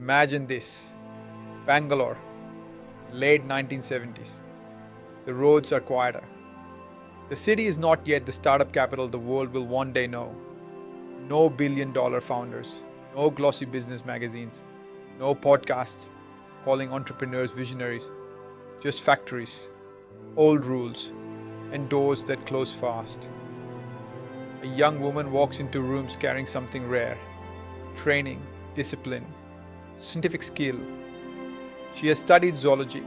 Imagine this. Bangalore, late 1970s. The roads are quieter. The city is not yet the startup capital the world will one day know. No billion-dollar founders, no glossy business magazines, no podcasts calling entrepreneurs visionaries, just factories, old rules, and doors that close fast. A young woman walks into rooms carrying something rare: training, discipline, scientific skill. She has studied zoology.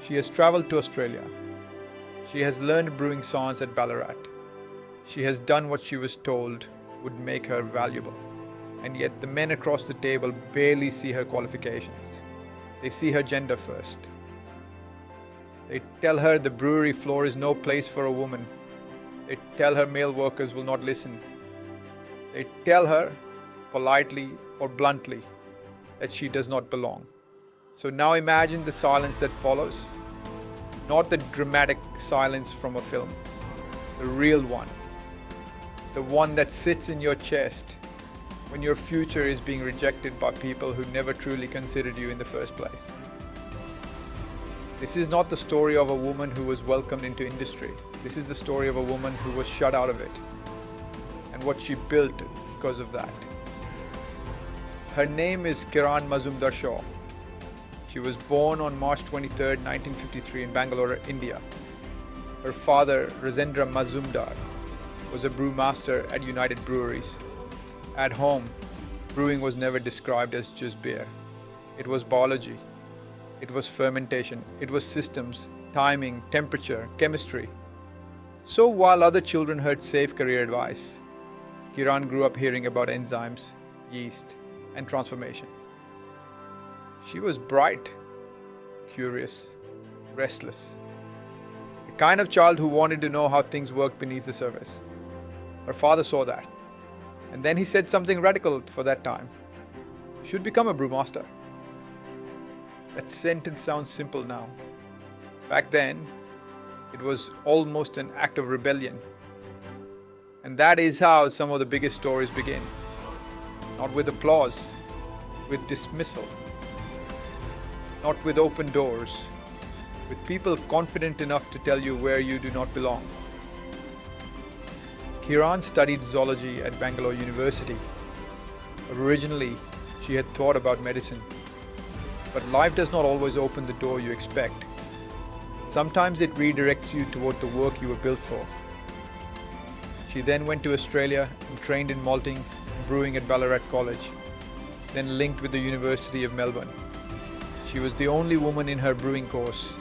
She has traveled to Australia. She has learned brewing science at Ballarat. She has done what she was told would make her valuable. And yet the men across the table barely see her qualifications. They see her gender first. They tell her the brewery floor is no place for a woman. They tell her male workers will not listen. They tell her, politely or bluntly, that she does not belong. So now imagine the silence that follows. Not the dramatic silence from a film, the real one. The one that sits in your chest when your future is being rejected by people who never truly considered you in the first place. This is not the story of a woman who was welcomed into industry. This is the story of a woman who was shut out of it, and what she built because of that. Her name is Kiran Mazumdar-Shaw. She was born on March 23, 1953 in Bangalore, India. Her father, Rajendra Mazumdar, was a brewmaster at United Breweries. At home, brewing was never described as just beer. It was biology. It was fermentation. It was systems, timing, temperature, chemistry. So while other children heard safe career advice, Kiran grew up hearing about enzymes, yeast, and transformation. She was bright, curious, restless. The kind of child who wanted to know how things worked beneath the surface. Her father saw that. And then he said something radical for that time. You should become a brewmaster. That sentence sounds simple now. Back then, it was almost an act of rebellion. And that is how some of the biggest stories begin. Not with applause, with dismissal. Not with open doors, with people confident enough to tell you where you do not belong. Kiran studied zoology at Bangalore University. Originally, she had thought about medicine. But life does not always open the door you expect. Sometimes it redirects you toward the work you were built for. She then went to Australia and trained in malting and brewing at Ballarat College, then linked with the University of Melbourne. She was the only woman in her brewing course,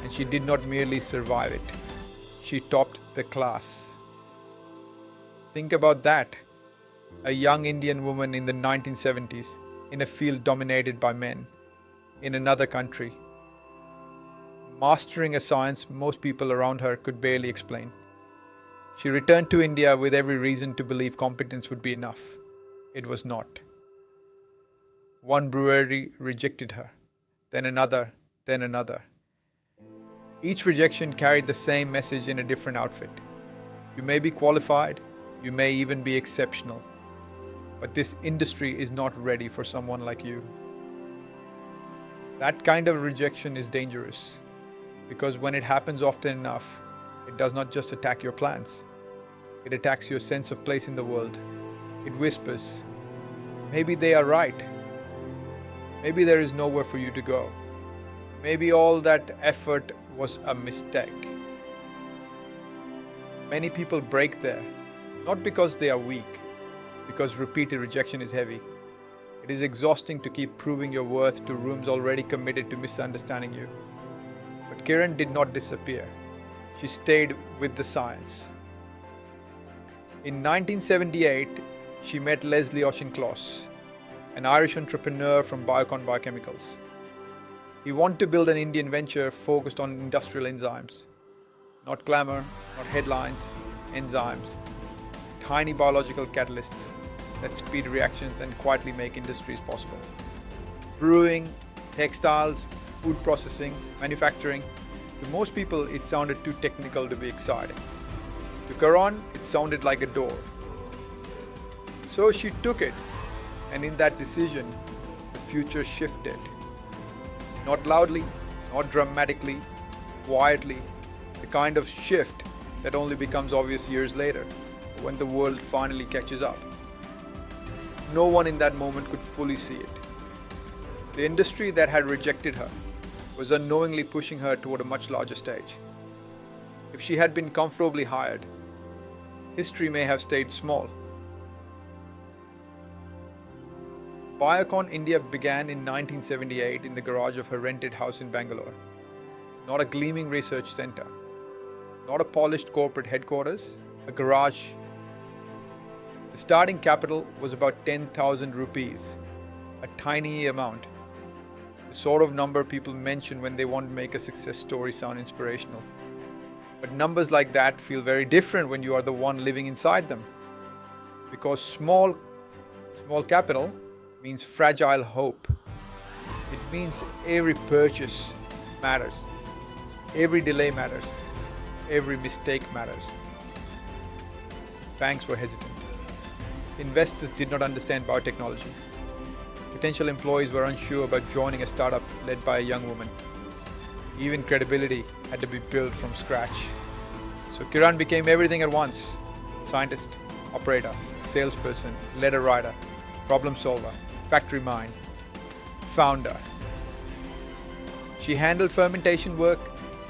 and she did not merely survive it. She topped the class. Think about that. A young Indian woman in the 1970s, in a field dominated by men, in another country, mastering a science most people around her could barely explain. She returned to India with every reason to believe competence would be enough. It was not. One brewery rejected her, then another, then another. Each rejection carried the same message in a different outfit. You may be qualified, you may even be exceptional, but this industry is not ready for someone like you. That kind of rejection is dangerous, because when it happens often enough, it does not just attack your plans. It attacks your sense of place in the world. It whispers, maybe they are right. Maybe there is nowhere for you to go. Maybe all that effort was a mistake. Many people break there, not because they are weak, because repeated rejection is heavy. It is exhausting to keep proving your worth to rooms already committed to misunderstanding you. But Kiran did not disappear. She stayed with the science. In 1978, she met Leslie Auchincloss, an Irish entrepreneur from Biocon Biochemicals. He wanted to build an Indian venture focused on industrial enzymes. Not glamour, not headlines, enzymes. Tiny biological catalysts that speed reactions and quietly make industries possible. Brewing, textiles, food processing, manufacturing. To most people, it sounded too technical to be exciting. To Kiran, it sounded like a door. So she took it, and in that decision, future shifted. Not loudly, not dramatically, quietly, the kind of shift that only becomes obvious years later, when the world finally catches up. No one in that moment could fully see it. The industry that had rejected her was unknowingly pushing her toward a much larger stage. If she had been comfortably hired, history may have stayed small. Biocon India began in 1978 in the garage of her rented house in Bangalore. Not a gleaming research center, not a polished corporate headquarters, a garage. The starting capital was about 10,000 rupees, a tiny amount. The sort of number people mention when they want to make a success story sound inspirational. But numbers like that feel very different when you are the one living inside them. Because small capital means fragile hope. It means every purchase matters. Every delay matters. Every mistake matters. Banks were hesitant. Investors did not understand biotechnology. Potential employees were unsure about joining a startup led by a young woman. Even credibility had to be built from scratch. So Kiran became everything at once: scientist, operator, salesperson, letter writer, problem solver, factory mind, founder. She handled fermentation work,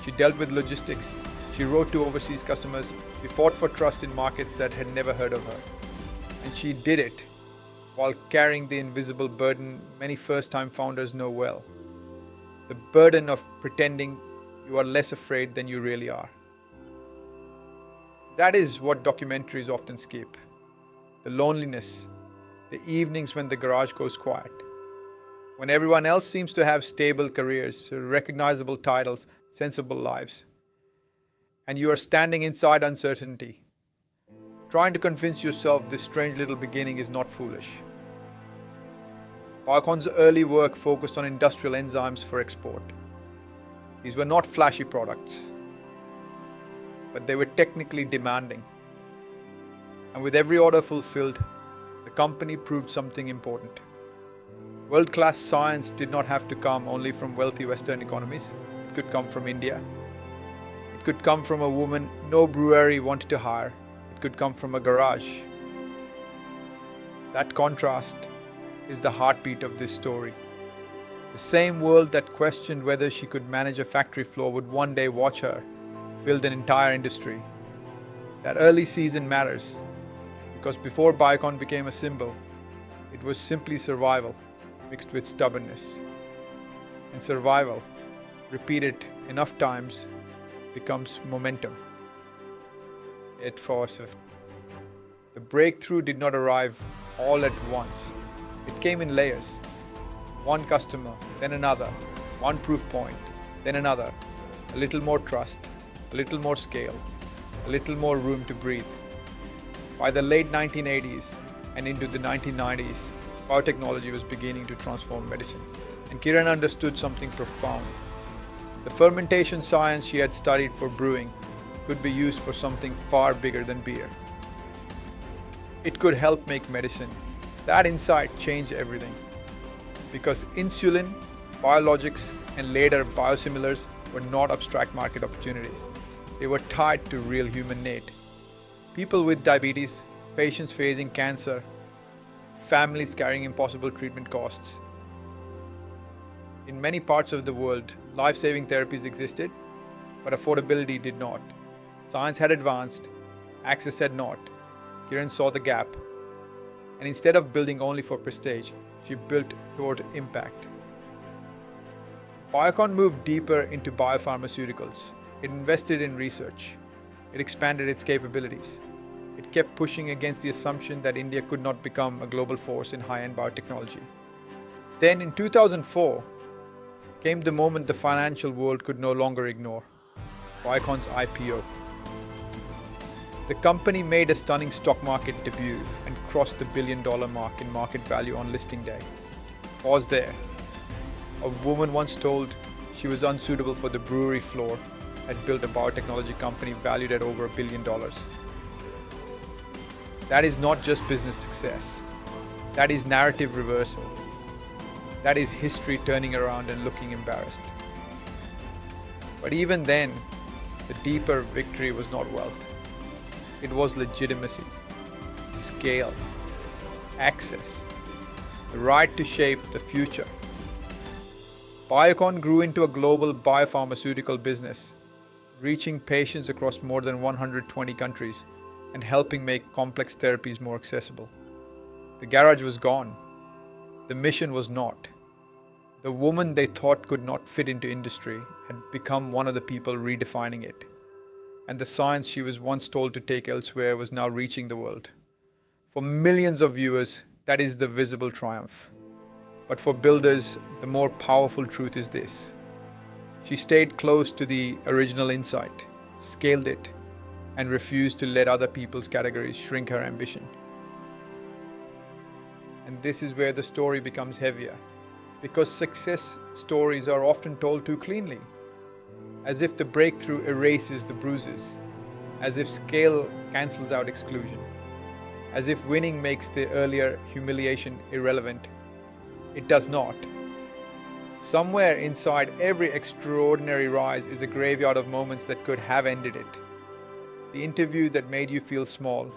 she dealt with logistics, she wrote to overseas customers, she fought for trust in markets that had never heard of her. And she did it while carrying the invisible burden many first-time founders know well. The burden of pretending you are less afraid than you really are. That is what documentaries often skip. The loneliness, the evenings when the garage goes quiet, when everyone else seems to have stable careers, recognizable titles, sensible lives, and you are standing inside uncertainty, trying to convince yourself this strange little beginning is not foolish. Biocon's early work focused on industrial enzymes for export. These were not flashy products, but they were technically demanding. And with every order fulfilled, the company proved something important. World-class science did not have to come only from wealthy Western economies. It could come from India. It could come from a woman no brewery wanted to hire. It could come from a garage. That contrast is the heartbeat of this story. The same world that questioned whether she could manage a factory floor would one day watch her build an entire industry. That early season matters, because before Biocon became a symbol, it was simply survival mixed with stubbornness. And survival, repeated enough times, becomes momentum. It forces. The breakthrough did not arrive all at once. It came in layers. One customer, then another. One proof point, then another. A little more trust, a little more scale, a little more room to breathe. By the late 1980s and into the 1990s, biotechnology was beginning to transform medicine. And Kiran understood something profound. The fermentation science she had studied for brewing could be used for something far bigger than beer. It could help make medicine. That insight changed everything. Because insulin, biologics, and later biosimilars were not abstract market opportunities. They were tied to real human need. People with diabetes, patients facing cancer, families carrying impossible treatment costs. In many parts of the world, life-saving therapies existed, but affordability did not. Science had advanced, access had not. Kiran saw the gap, and instead of building only for prestige, she built toward impact. Biocon moved deeper into biopharmaceuticals. It invested in research. It expanded its capabilities. It kept pushing against the assumption that India could not become a global force in high-end biotechnology. Then in 2004, came the moment the financial world could no longer ignore: Biocon's IPO. The company made a stunning stock market debut and crossed the $1 billion mark in market value on listing day. Pause there. A woman once told she was unsuitable for the brewery floor had built a biotechnology company valued at over $1 billion. That is not just business success. That is narrative reversal. That is history turning around and looking embarrassed. But even then, the deeper victory was not wealth. It was legitimacy, scale, access, the right to shape the future. Biocon grew into a global biopharmaceutical business, reaching patients across more than 120 countries and helping make complex therapies more accessible. The garage was gone. The mission was not. The woman they thought could not fit into industry had become one of the people redefining it. And the science she was once told to take elsewhere was now reaching the world. For millions of viewers, that is the visible triumph. But for builders, the more powerful truth is this. She stayed close to the original insight, scaled it, and refused to let other people's categories shrink her ambition. And this is where the story becomes heavier, because success stories are often told too cleanly, as if the breakthrough erases the bruises, as if scale cancels out exclusion, as if winning makes the earlier humiliation irrelevant. It does not. Somewhere inside every extraordinary rise is a graveyard of moments that could have ended it. The interview that made you feel small,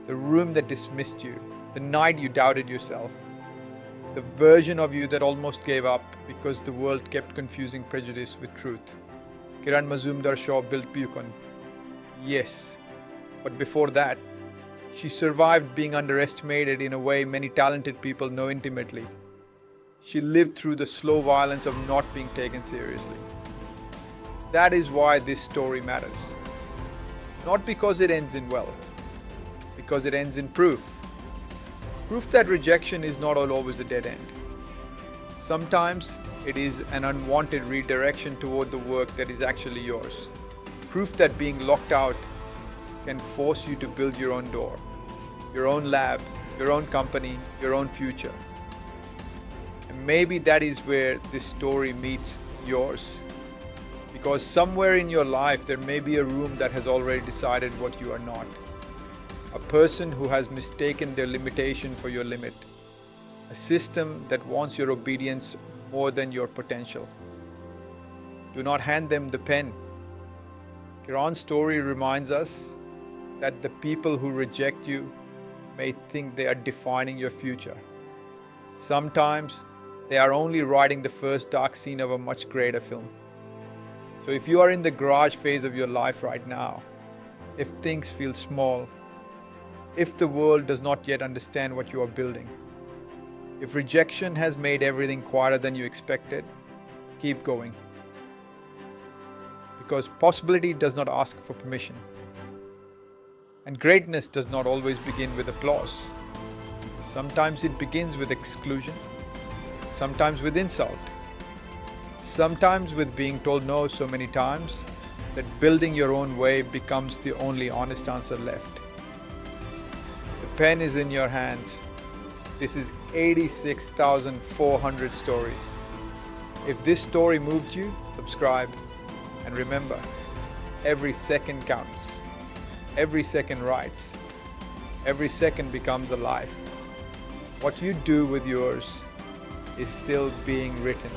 the room that dismissed you, the night you doubted yourself, the version of you that almost gave up because the world kept confusing prejudice with truth. Kiran Mazumdar-Shaw built Biocon. Yes, but before that, she survived being underestimated in a way many talented people know intimately. She lived through the slow violence of not being taken seriously. That is why this story matters. Not because it ends in wealth, because it ends in proof. Proof that rejection is not always a dead end. Sometimes it is an unwanted redirection toward the work that is actually yours. Proof that being locked out can force you to build your own door, your own lab, your own company, your own future. And maybe that is where this story meets yours. Because somewhere in your life there may be a room that has already decided what you are not. A person who has mistaken their limitation for your limit. A system that wants your obedience more than your potential. Do not hand them the pen. Kiran's story reminds us that the people who reject you may think they are defining your future. Sometimes they are only writing the first dark scene of a much greater film. So if you are in the garage phase of your life right now, if things feel small, if the world does not yet understand what you are building, if rejection has made everything quieter than you expected, keep going. Because possibility does not ask for permission. And greatness does not always begin with applause. Sometimes it begins with exclusion, sometimes with insult, sometimes with being told no so many times that building your own way becomes the only honest answer left. The pen is in your hands. This is 86,400 stories. If this story moved you, subscribe. And remember, every second counts. Every second writes. Every second becomes a life. What you do with yours is still being written.